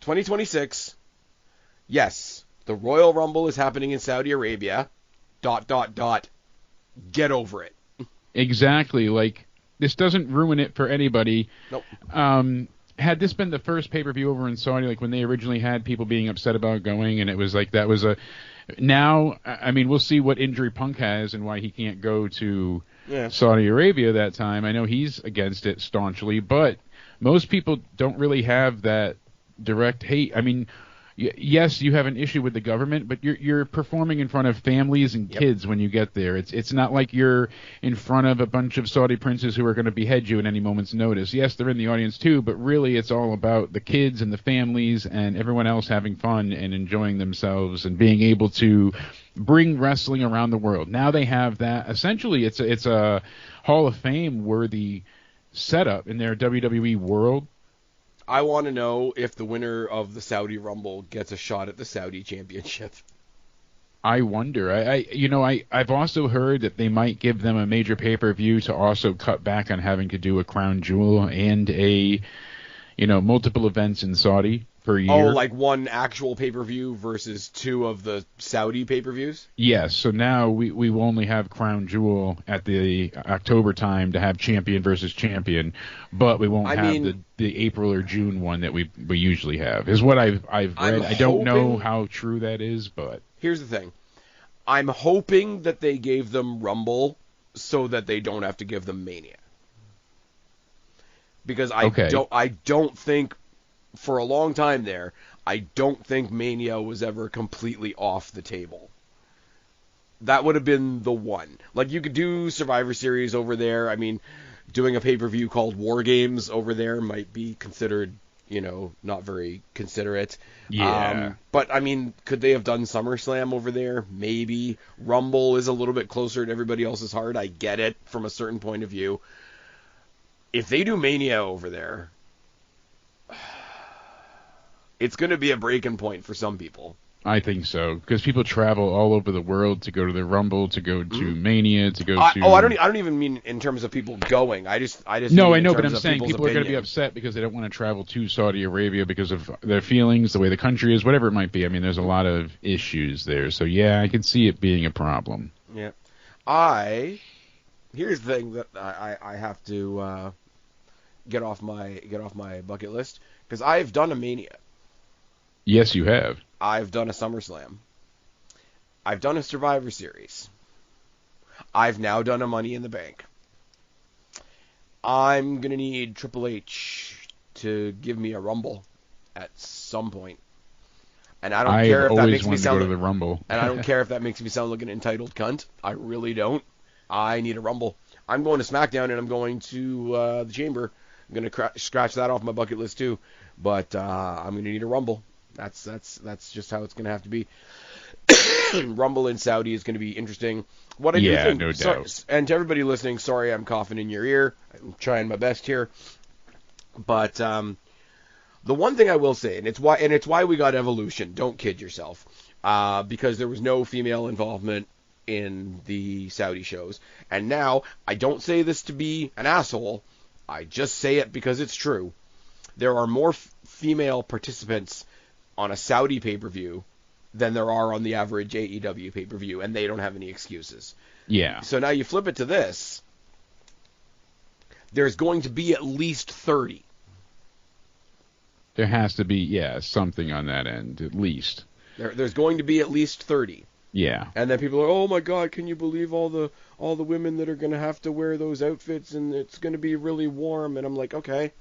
2026, yes, the Royal Rumble is happening in Saudi Arabia. ... Get over it. Exactly. Like, this doesn't ruin it for anybody. Nope. Had this been the first pay-per-view over in Saudi, like when they originally had people being upset about going, and it was like that was a... Now, I mean, we'll see what injury Punk has and why he can't go to Saudi Arabia that time. I know he's against it staunchly, but most people don't really have that direct hate. I mean, yes, you have an issue with the government, but you're performing in front of families and kids when you get there. It's not like you're in front of a bunch of Saudi princes who are going to behead you at any moment's notice. Yes, they're in the audience too, but really it's all about the kids and the families and everyone else having fun and enjoying themselves and being able to bring wrestling around the world. Now they have that. Essentially, it's a Hall of Fame worthy setup in their WWE world. I want to know if the winner of the Saudi Rumble gets a shot at the Saudi Championship. I wonder. I've also heard that they might give them a major pay-per-view to also cut back on having to do a crown jewel and multiple events in Saudi per year. Oh, like one actual pay-per-view versus two of the Saudi pay-per-views? Yes. So now we will only have crown jewel at the October time to have champion versus champion, but we won't have the April or June one that we usually have, is what I've read. I don't know how true that is, but... Here's the thing. I'm hoping that they gave them Rumble so that they don't have to give them Mania. Because I don't think... For a long time there, I don't think Mania was ever completely off the table. That would have been the one. Like, you could do Survivor Series over there. I mean, doing a pay-per-view called War Games over there might be considered, not very considerate. Yeah. But, I mean, could they have done SummerSlam over there? Maybe. Rumble is a little bit closer to everybody else's heart. I get it from a certain point of view. If they do Mania over there... It's going to be a breaking point for some people. I think so, because people travel all over the world to go to the Rumble, to go to Mania, to go to... I don't even mean in terms of people going. I just No, I know, but I'm saying people are going to be upset because they don't want to travel to Saudi Arabia because of their feelings, the way the country is, whatever it might be. I mean, there's a lot of issues there. So, yeah, I can see it being a problem. Yeah. Here's the thing that I have to get off my bucket list, because I've done a Mania. Yes, you have. I've done a SummerSlam. I've done a Survivor Series. I've now done a Money in the Bank. I'm going to need Triple H to give me a Rumble at some point. And I don't care if that makes me sound to go to the Rumble. And I don't care if that makes me sound like an entitled cunt. I really don't. I need a Rumble. I'm going to SmackDown and I'm going to the Chamber. I'm going to scratch that off my bucket list too. But I'm going to need a Rumble. That's just how it's going to have to be. Rumble in Saudi is going to be interesting. What I do think, no doubt. And to everybody listening, sorry I'm coughing in your ear. I'm trying my best here. But the one thing I will say, and it's why we got Evolution. Don't kid yourself, because there was no female involvement in the Saudi shows. And now I don't say this to be an asshole. I just say it because it's true. There are more female participants on a Saudi pay-per-view than there are on the average AEW pay-per-view, and they don't have any excuses. Yeah. So now you flip it to this. There's going to be at least 30. There has to be, something on that end, at least. There's going to be at least 30. Yeah. And then people are, oh my God, can you believe all the women that are going to have to wear those outfits, and it's going to be really warm? And I'm like, okay.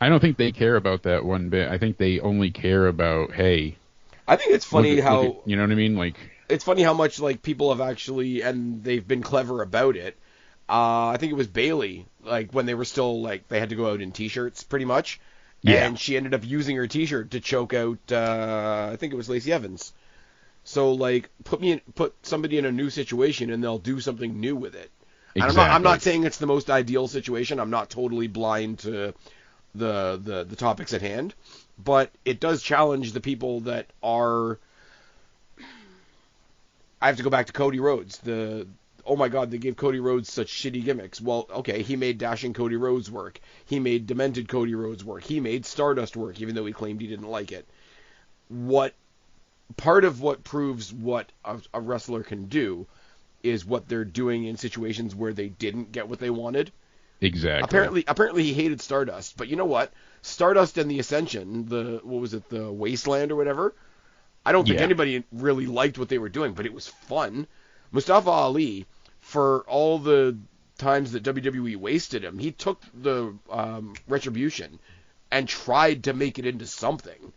I don't think they care about that one bit. I think they only care about, hey. I think it's funny how... you know what I mean? Like, it's funny how much like people have actually, and they've been clever about it. I think it was Bayley, like when they were still like, they had to go out in T-shirts pretty much. Yeah. And she ended up using her T-shirt to choke out, I think it was Lacey Evans. So like, put somebody in a new situation and they'll do something new with it. Exactly. And I'm not saying it's the most ideal situation. I'm not totally blind to the topics at hand, but it does challenge the people that are... I have to go back to Cody Rhodes, the oh my God, they gave Cody Rhodes such shitty gimmicks. Well, okay, he made Dashing Cody Rhodes work. He made Demented Cody Rhodes work. He made Stardust work, even though he claimed he didn't like it. Part of what proves what a wrestler can do is what they're doing in situations where they didn't get what they wanted. Exactly. Apparently he hated Stardust, but you know what? Stardust and the Ascension, the Wasteland or whatever, I don't think anybody really liked what they were doing, but it was fun. Mustafa Ali, for all the times that WWE wasted him, he took the Retribution and tried to make it into something.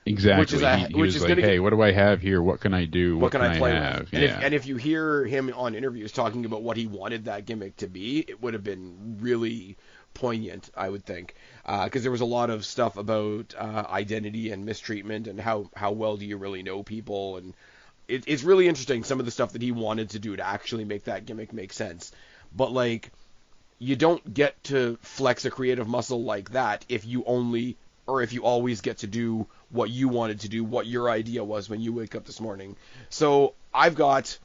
Exactly. He was like, hey, what do I have here? What can I do? What can I play have? With? And if you hear him on interviews talking about what he wanted that gimmick to be, it would have been really poignant, I would think. Because there was a lot of stuff about identity and mistreatment and how well do you really know people. And it's really interesting, some of the stuff that he wanted to do to actually make that gimmick make sense. But, like, you don't get to flex a creative muscle like that if you always get to do what you wanted to do, what your idea was when you wake up this morning. So I've got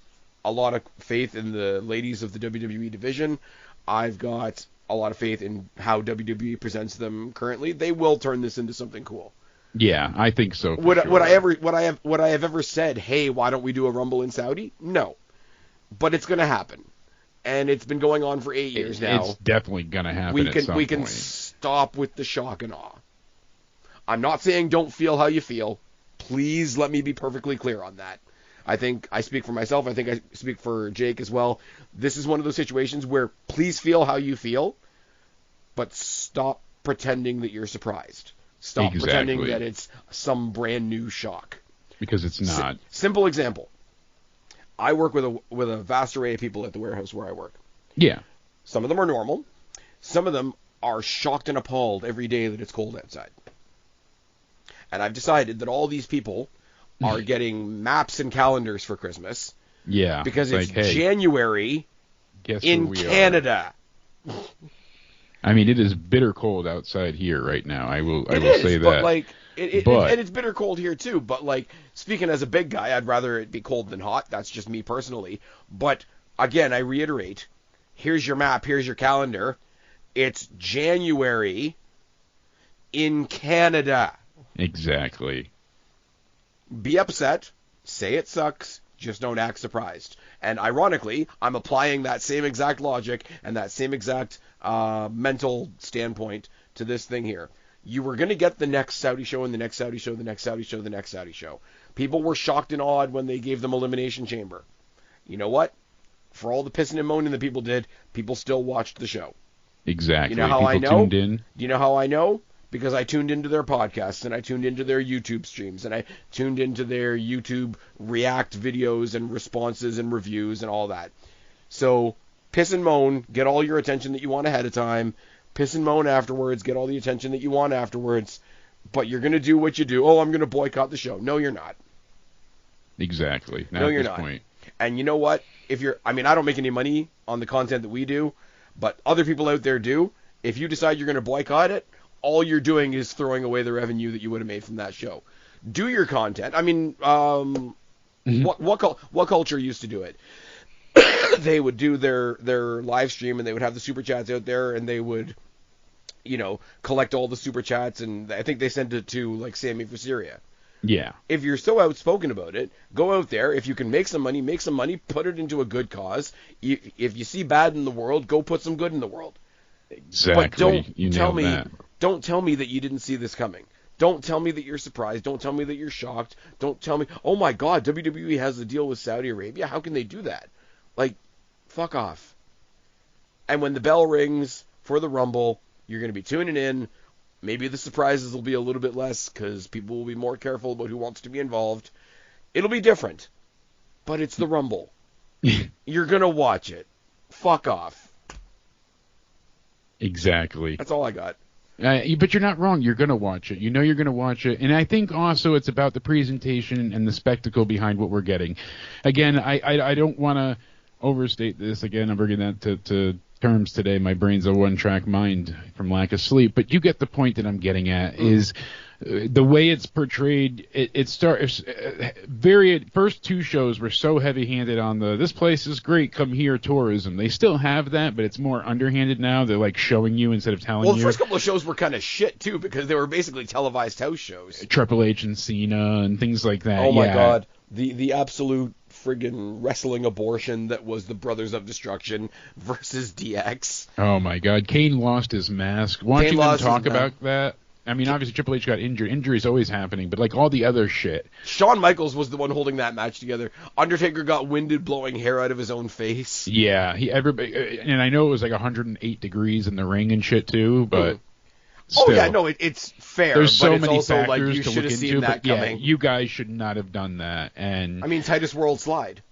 a lot of faith in the ladies of the WWE division. I've got a lot of faith in how WWE presents them currently. They will turn this into something cool. Yeah, I think so. Would I have ever said, hey, why don't we do a Rumble in Saudi? No. But it's going to happen. And it's been going on for 8 years now. It's definitely going to happen at some point. We can stop with the shock and awe. I'm not saying don't feel how you feel. Please let me be perfectly clear on that. I think I speak for myself. I think I speak for Jake as well. This is one of those situations where please feel how you feel, but stop pretending that you're surprised. Stop pretending that it's some brand new shock. Because it's not. Simple example. I work with a vast array of people at the warehouse where I work. Yeah. Some of them are normal. Some of them are shocked and appalled every day that it's cold outside. And I've decided that all these people are getting maps and calendars for Christmas. Yeah. Because it's like, hey, January in Canada. I mean, it is bitter cold outside here right now. I will say that. But like, and it's bitter cold here too. But like, speaking as a big guy, I'd rather it be cold than hot. That's just me personally. But again, I reiterate: here's your map. Here's your calendar. It's January in Canada. Exactly. Be upset, say it sucks, just don't act surprised. And ironically, I'm applying that same exact logic and that same exact mental standpoint to this thing here. You were going to get the next Saudi show and the next Saudi show, the next Saudi show, the next Saudi show. People were shocked and awed when they gave them Elimination Chamber. You know what? For all the pissing and moaning that people did, people still watched the show. Exactly. You know how people I know? Tuned in. Do you know how I know? Because I tuned into their podcasts, and I tuned into their YouTube streams, and I tuned into their YouTube React videos and responses and reviews and all that. So piss and moan, get all your attention that you want ahead of time. Piss and moan afterwards, get all the attention that you want afterwards. But you're going to do what you do. Oh, I'm going to boycott the show. No, you're not. Exactly. Not no, at you're this not. Point. And you know what? I don't make any money on the content that we do, but other people out there do. If you decide you're going to boycott it, all you're doing is throwing away the revenue that you would have made from that show. Do your content. I mean, what culture used to do it? They would do their live stream, and they would have the super chats out there, and they would, collect all the super chats, and I think they sent it to like Sammy for Syria. Yeah. If you're so outspoken about it, go out there. If you can make some money, put it into a good cause. If you see bad in the world, go put some good in the world. Exactly. But don't tell me. That. Don't tell me that you didn't see this coming. Don't tell me that you're surprised. Don't tell me that you're shocked. Don't tell me, oh my God, WWE has a deal with Saudi Arabia. How can they do that? Like, fuck off. And when the bell rings for the Rumble, you're going to be tuning in. Maybe the surprises will be a little bit less because people will be more careful about who wants to be involved. It'll be different. But it's the Rumble. You're going to watch it. Fuck off. Exactly. That's all I got. But you're not wrong. You're going to watch it. You know you're going to watch it. And I think also it's about the presentation and the spectacle behind what we're getting. Again, I don't want to overstate this. Again, I'm bringing that to terms today. My brain's a one-track mind from lack of sleep. But you get the point that I'm getting at. Is the way it's portrayed. It starts first two shows were so heavy-handed on this place is great, come here tourism. They still have that, but it's more underhanded now. They're like showing you instead of telling you. Well, the first couple of shows were kind of shit too because they were basically televised house shows. Triple H and Cena and things like that. Oh my God, the absolute friggin' wrestling abortion that was the Brothers of Destruction versus DX. Oh my God, Kane lost his mask. Watching them talk about that. I mean, obviously Triple H got injured. Injury's always happening, but like all the other shit. Shawn Michaels was the one holding that match together. Undertaker got winded blowing hair out of his own face. Yeah, and I know it was like 108 degrees in the ring and shit too, but still. Oh yeah, no, it's fair. There's so but it's many also factors like you to should look have into, seen that but coming. yeah, you guys should not have done that. And I mean, Titus World Slide.